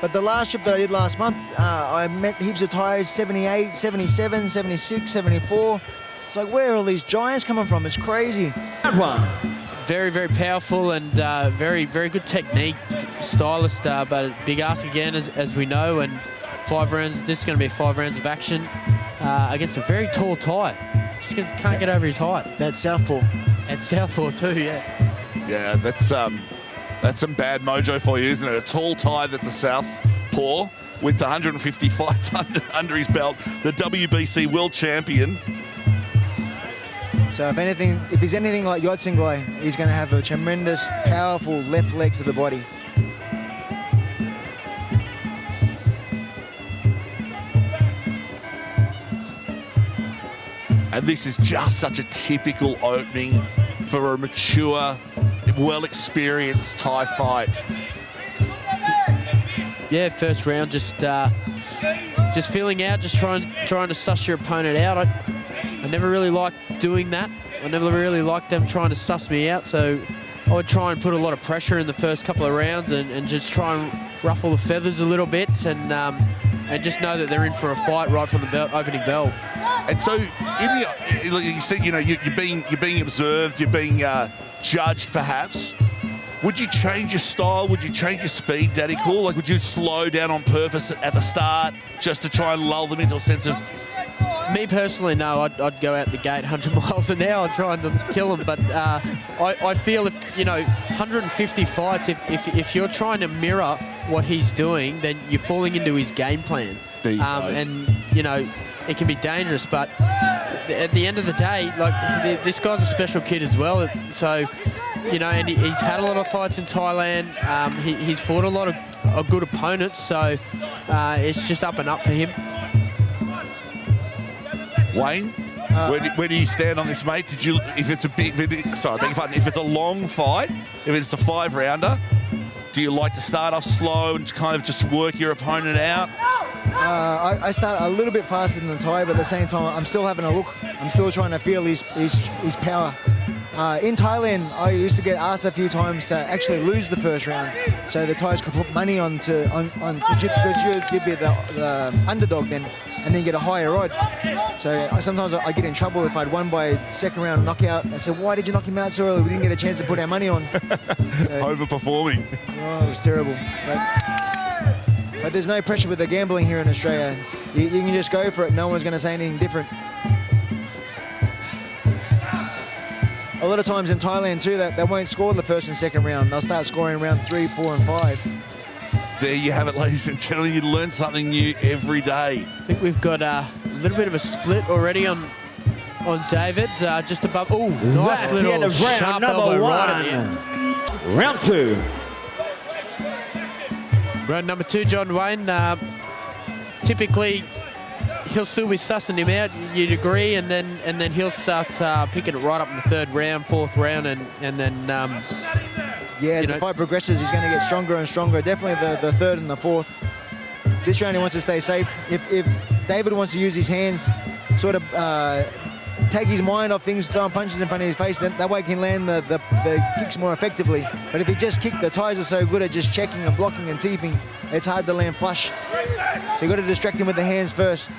But the last trip that I did last month, I met heaps of tyres, 78, 77, 76, 74. It's like, where are all these giants coming from? It's crazy. That one. Very, very powerful and very, very good technique, stylist, but a big ask again, as we know. And 5 rounds. This is going to be 5 rounds of action against a very tall Thai. Just can't get over his height. That's southpaw. At southpaw too, yeah. Yeah, that's some bad mojo for you, isn't it? A tall Thai that's a southpaw with 150 fights under his belt, the WBC world champion. So if he's anything like Yotsinglai, he's going to have a tremendous, powerful left leg to the body. And this is just such a typical opening for a mature, well-experienced Thai fight. Yeah, first round, just feeling out, just trying to suss your opponent out. I never really liked doing that. I never really liked them trying to suss me out, so I would try and put a lot of pressure in the first couple of rounds and just try and ruffle the feathers a little bit and just know that they're in for a fight right from the opening bell. And so, you said, you're being observed, you're being judged, perhaps. Would you change your style? Would you change your speed, Daddy Cool? Like, would you slow down on purpose at the start just to try and lull them into a sense of... Me personally, no. I'd go out the gate 100 miles an hour trying to kill him. But I feel if 150 fights, if you're trying to mirror what he's doing, then you're falling into his game plan. And it can be dangerous. But at the end of the day, like this guy's a special kid as well. So and he's had a lot of fights in Thailand. He's fought a lot of good opponents. So it's just up and up for him. Wayne, where do you stand on this, mate? If it's a long fight, if it's a 5-rounder, do you like to start off slow and kind of just work your opponent out? I start a little bit faster than the Thai, but at the same time, I'm still having a look. I'm still trying to feel his power. In Thailand, I used to get asked a few times to actually lose the first round, so the Thais could put money on because you'd be the underdog then, and then get a higher odd. So sometimes I get in trouble if I'd won by second round knockout. I said, why did you knock him out so early? We didn't get a chance to put our money on. Overperforming. Oh, it was terrible. But there's no pressure with the gambling here in Australia. You can just go for it. No one's going to say anything different. A lot of times in Thailand too, they won't score the first and second round. They'll start scoring round 3, 4, and 5. There you have it, ladies and gentlemen. You learn something new every day. I think we've got a little bit of a split already on David, just above. Oh, nice little sharp elbow right at the end. Round 2. Round number 2, John Wayne. Typically, he'll still be sussing him out, you'd agree, and then he'll start picking it right up in the 3rd round, 4th round, and then... as the fight progresses, he's going to get stronger and stronger. Definitely the 3rd and the 4th. This round, he wants to stay safe. If David wants to use his hands, sort of take his mind off things, throwing punches in front of his face, then that way he can land the kicks more effectively. But if he just kick, the Thais are so good at just checking and blocking and teeping, it's hard to land flush. So you've got to distract him with the hands first.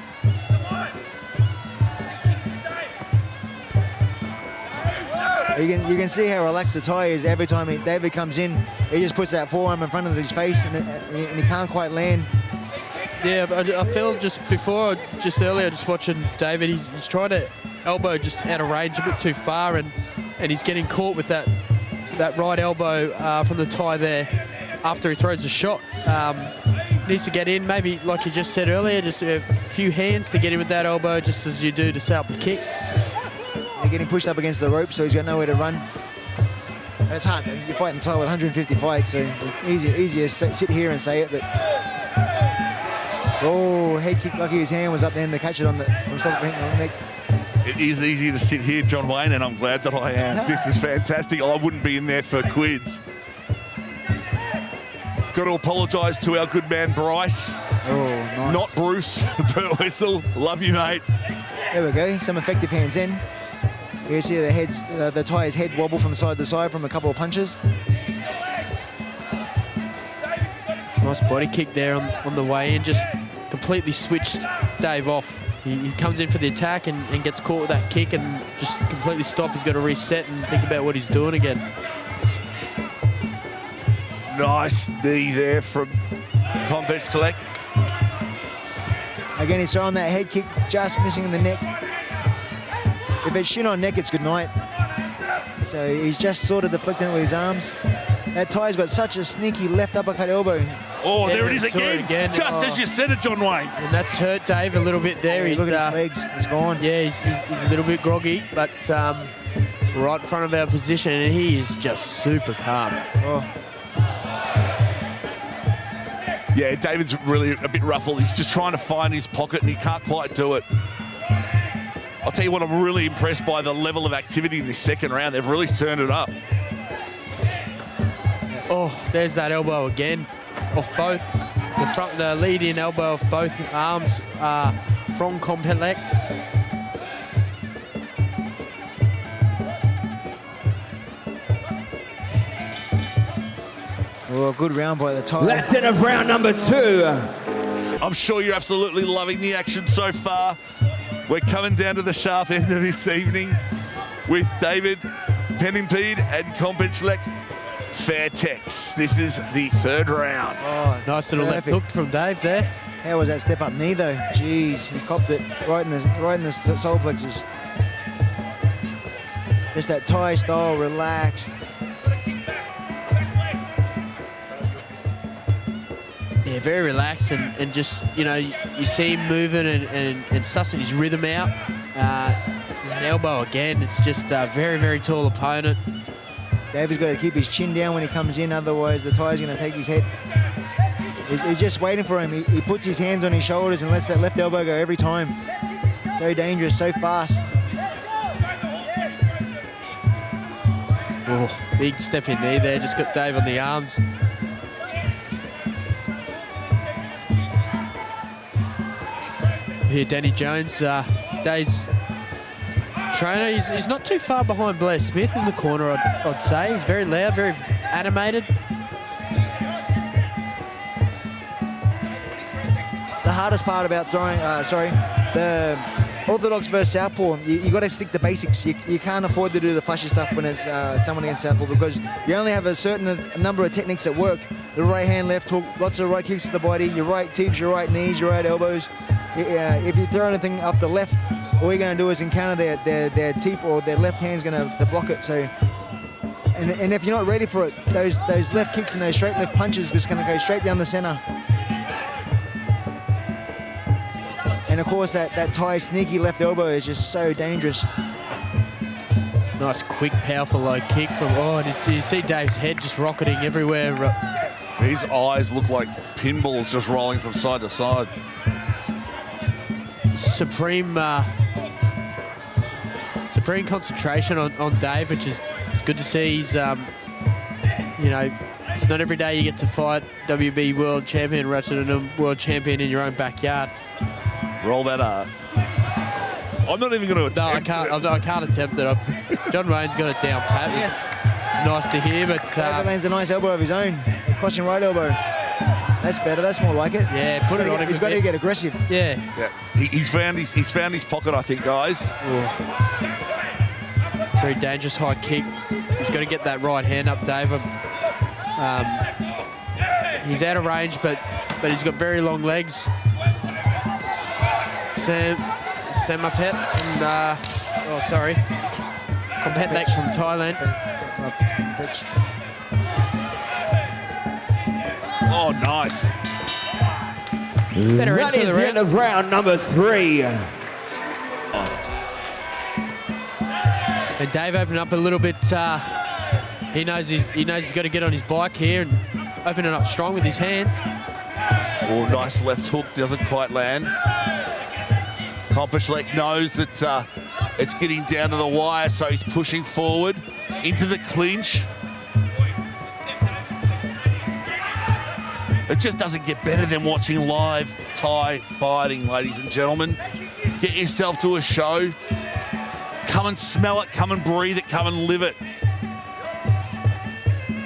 You can see how relaxed the Thai is every time David comes in. He just puts that forearm in front of his face and he can't quite land. Yeah, but I feel just earlier, just watching David, he's trying to elbow just out of range a bit too far, and he's getting caught with that right elbow from the Thai there after he throws the shot. Needs to get in, maybe like you just said earlier, just a few hands to get in with that elbow, just as you do to set up the kicks. They're getting pushed up against the rope, so he's got nowhere to run. And it's hard, though. You're fighting Thai with 150 fights, so it's easier to sit here and say it, but... Oh, head kick, lucky his hand was up there to catch it on the neck. It is easy to sit here, John Wayne, and I'm glad that I am. This is fantastic. I wouldn't be in there for quids. Got to apologise to our good man, Bryce. Oh, nice. Not Bruce. Burt Whistle. Love you, mate. There we go. Some effective hands in. You see the Thai's head wobble from side to side from a couple of punches. Nice body kick there on the way in. Just completely switched Dave off. He comes in for the attack and gets caught with that kick and just completely stop. He's got to reset and think about what he's doing again. Nice knee there from Kompetchlek. Again, he's throwing that head kick, just missing in the neck. If it's shin on neck, it's good night. So he's just sort of deflecting it with his arms. That Ty's got such a sneaky left uppercut elbow. Oh, Yeah, there it is again. Just as you said it, John Wayne. And that's hurt Dave a little bit there. Yeah, look at his legs, he's gone. Yeah, he's a little bit groggy, but right in front of our position, and he is just super calm. Oh. Yeah, David's really a bit ruffled. He's just trying to find his pocket, and he can't quite do it. I'll tell you what, I'm really impressed by the level of activity in this second round. They've really turned it up. Oh, there's that elbow again, off both the lead-in elbow off both arms from Kompetchlek. Oh, good round by the Ty. That's it of round number 2. I'm sure you're absolutely loving the action so far. We're coming down to the sharp end of this evening with David, Pennimpede and Kompetchlek, Fairtex. This is the third round. Oh, Nice little left hook from Dave there. How was that step up knee though? Jeez, he copped it right in the solar plexus. Just that Thai style, relaxed. Yeah, very relaxed and just, you know, you see him moving and sussing his rhythm out. That elbow again, it's just a very, very tall opponent. David's got to keep his chin down when he comes in, otherwise the Thai's going to take his head. He's just waiting for him. He puts his hands on his shoulders and lets that left elbow go every time. So dangerous, so fast. Oh, big step in knee there, just got Dave on the arms. Here, Danny Jones, Dave's trainer. He's not too far behind Blair Smith in the corner, I'd say. He's very loud, very animated. The hardest part about throwing, the orthodox versus southpaw, you got to stick to basics. You can't afford to do the flashy stuff when it's someone against southpaw, because you only have a certain number of techniques that work. The right hand, left hook, lots of right kicks to the body, your right tips, your right knees, your right elbows. If you throw anything off the left, all you're going to do is encounter their tip, or their left hand's going to block it. So, and if you're not ready for it, those left kicks and those straight left punches just going to go straight down the center. And of course, that Thai sneaky left elbow is just so dangerous. Nice, quick, powerful low kick from. Oh, did you see Dave's head just rocketing everywhere? His eyes look like pinballs just rolling from side to side. Supreme concentration on Dave, which is good to see. He's, you know, it's not every day you get to fight WB World Champion, Ratchet World Champion in your own backyard. Roll that R. I'm not even going to attempt. No, I can't attempt it. John Wayne's got it down pat. Yes. It's nice to hear, but David lands a nice elbow of his own, crossing right elbow. That's better. That's more like it. Yeah, put it on him. He's got to get aggressive. Yeah. He's found his pocket, I think, guys. Oh. Very dangerous high kick. He's got to get that right hand up, Dave. He's out of range, but he's got very long legs. Samapet and Kompetchlek from Thailand. Oh, nice. Better That into is the the end of round number 3. And Dave opened up a little bit. He knows he's got to get on his bike here and open it up strong with his hands. Oh, nice left hook, doesn't quite land. Kompetchlek knows that it's getting down to the wire, so he's pushing forward into the clinch. It just doesn't get better than watching live Thai fighting, ladies and gentlemen. Get yourself to a show. Come and smell it, come and breathe it, come and live it.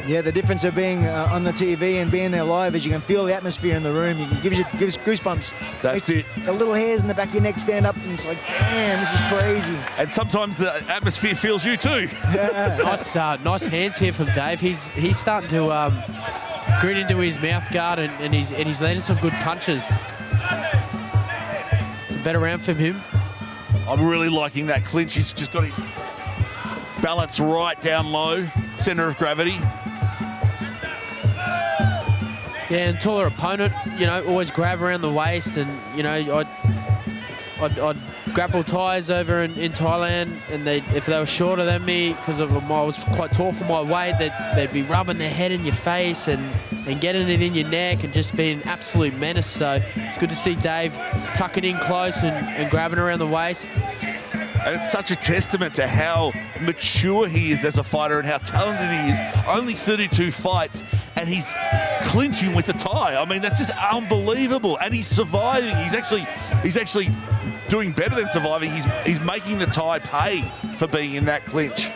Yeah, the difference of being on the TV and being there live is you can feel the atmosphere in the room. You can gives goosebumps. That's it. The little hairs in the back of your neck stand up, and it's like, damn, this is crazy. And sometimes the atmosphere feels you too. Nice hands here from Dave. He's starting to grit into his mouth guard, and he's landing some good punches. It's a better round from him. I'm really liking that clinch. He's just got his balance right down low, center of gravity. Yeah, and taller opponent, always grab around the waist, and I'd grapple ties over in Thailand, and if they were shorter than me, because I was quite tall for my weight, they'd be rubbing their head in your face and getting it in your neck and just being an absolute menace. So it's good to see Dave tucking in close and grabbing around the waist. And it's such a testament to how mature he is as a fighter and how talented he is. Only 32 fights, and he's clinching with the tie. I mean, that's just unbelievable. And he's surviving. He's actually doing better than surviving. He's making the tie pay for being in that clinch.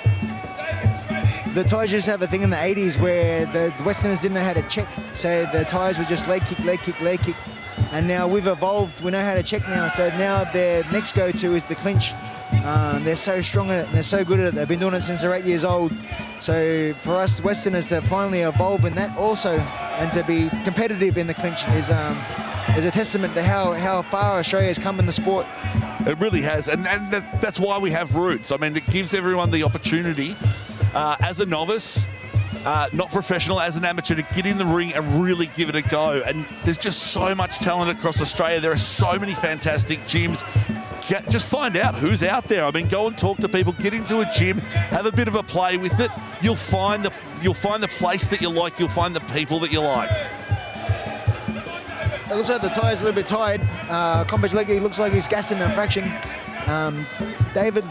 The Thais used to have a thing in the 80s where the Westerners didn't know how to check. So the Thais were just leg kick, leg kick, leg kick. And now we've evolved. We know how to check now. So now their next go-to is the clinch. They're so strong at it and they're so good at it. They've been doing it since they're 8 years old. So for us Westerners to finally evolve in that also and to be competitive in the clinch is a testament to how far Australia's come in the sport. It really has, and that's why we have roots. I mean, it gives everyone the opportunity as a novice, not professional, as an amateur, to get in the ring and really give it a go. And there's just so much talent across Australia. There are so many fantastic gyms. Just find out who's out there. I mean, go and talk to people, get into a gym, have a bit of a play with it. You'll find the place that you like. You'll find the people that you like. It looks like the Thai is a little bit tired. Kompetchlek, he looks like he's gassing a fraction. David,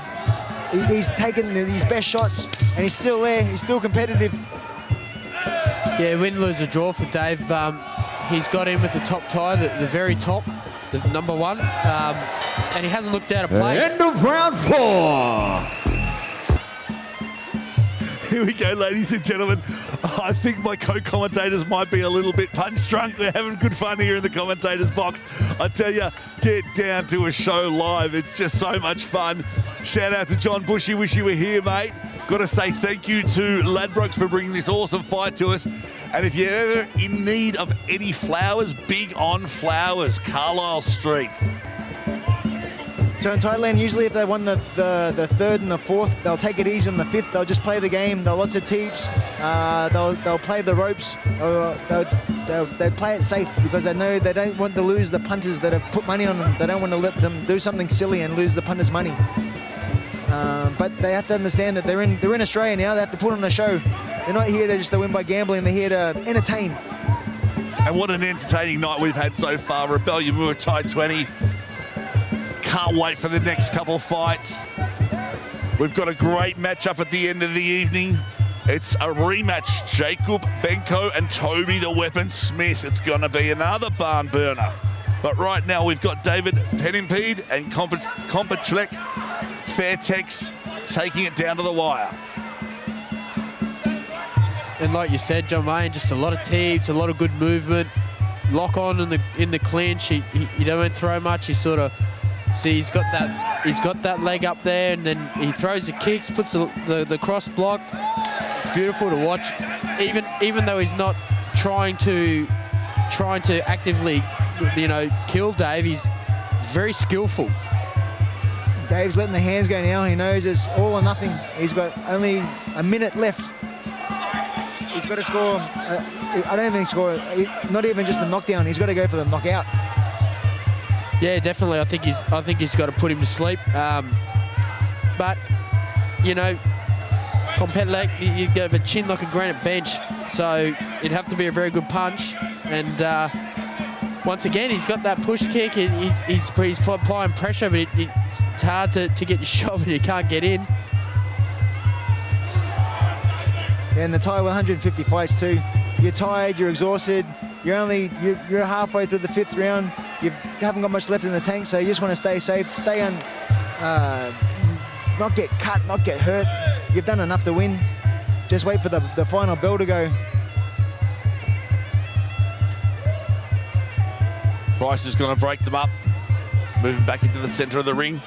he's taken his best shots and he's still there. He's still competitive. Yeah, win, lose, or draw for Dave. He's got in with the top tie, the very top, the number one, and he hasn't looked out of place. End of round 4. Here we go, ladies and gentlemen. I think my co-commentators might be a little bit punch drunk. We're having good fun here in the commentators box. I tell you, get down to a show live. It's just so much fun. Shout out to John Bushy. Wish you were here, mate. Got to say thank you to Ladbrokes for bringing this awesome fight to us. And if you're ever in need of any flowers, big on flowers, Carlisle Street. So in Thailand, usually if they won the third and the fourth, they'll take it easy on the fifth. They'll just play the game. They'll lots of teeps. They'll play the ropes. They'll play it safe because they know they don't want to lose the punters that have put money on them. They don't want to let them do something silly and lose the punters' money. But they have to understand that they're in Australia now. They have to put on a show. They're not here to just win by gambling. They're here to entertain. And what an entertaining night we've had so far. Rebellion Muay Thai 20. Can't wait for the next couple of fights. We've got a great matchup at the end of the evening. It's a rematch. Jacob Benko and Toby the Weapon Smith. It's going to be another barn burner. But right now we've got David Pennimpede and Kompetchlek Fairtex taking it down to the wire. And like you said, John Wayne, just a lot of teeps, a lot of good movement. Lock on in the clinch. He don't throw much. He sort of he's got that leg up there, and then he throws the kicks, puts the cross block. It's beautiful to watch. Even though he's not trying to actively, kill Dave, he's very skillful. Dave's letting the hands go now. He knows it's all or nothing. He's got only a minute left. He's got to score. I don't think score. Not even just the knockdown. He's got to go for the knockout. Yeah, definitely. I think he's got to put him to sleep. But Kompetchlek, you have a chin like a granite bench, so it'd have to be a very good punch. And once again, he's got that push kick. He's applying pressure, but it's hard to get your shove and you can't get in. Yeah, and the Thai 150 fights too. You're tired, you're exhausted, you're halfway through the fifth round. You haven't got much left in the tank, so you just want to stay safe, stay on, not get cut, not get hurt. You've done enough to win. just wait for the final bell to go. Bryce is going to break them up. Moving back into the centre of the ring.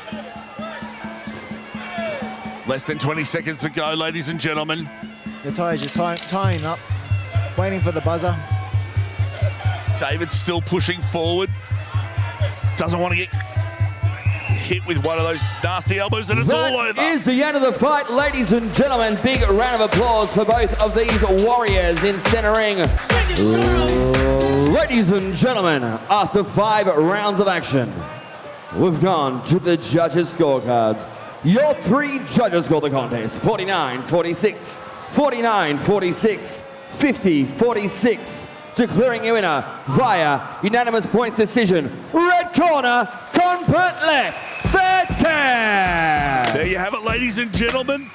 Less than 20 seconds to go, ladies and gentlemen. The Ty's just tying up, waiting for the buzzer. David's still pushing forward. Doesn't want to get hit with one of those nasty elbows, and it's all over. That is the end of the fight, ladies and gentlemen. Big round of applause for both of these warriors in center ring. Ladies and gentlemen, after 5 rounds of action, we've gone to the judges' scorecards. Your 3 judges scored the contest: 49-46, 49-46, 50-46. Declaring you winner via unanimous points decision. Red corner, Kompetchlek, Fairtex. There you have it, ladies and gentlemen.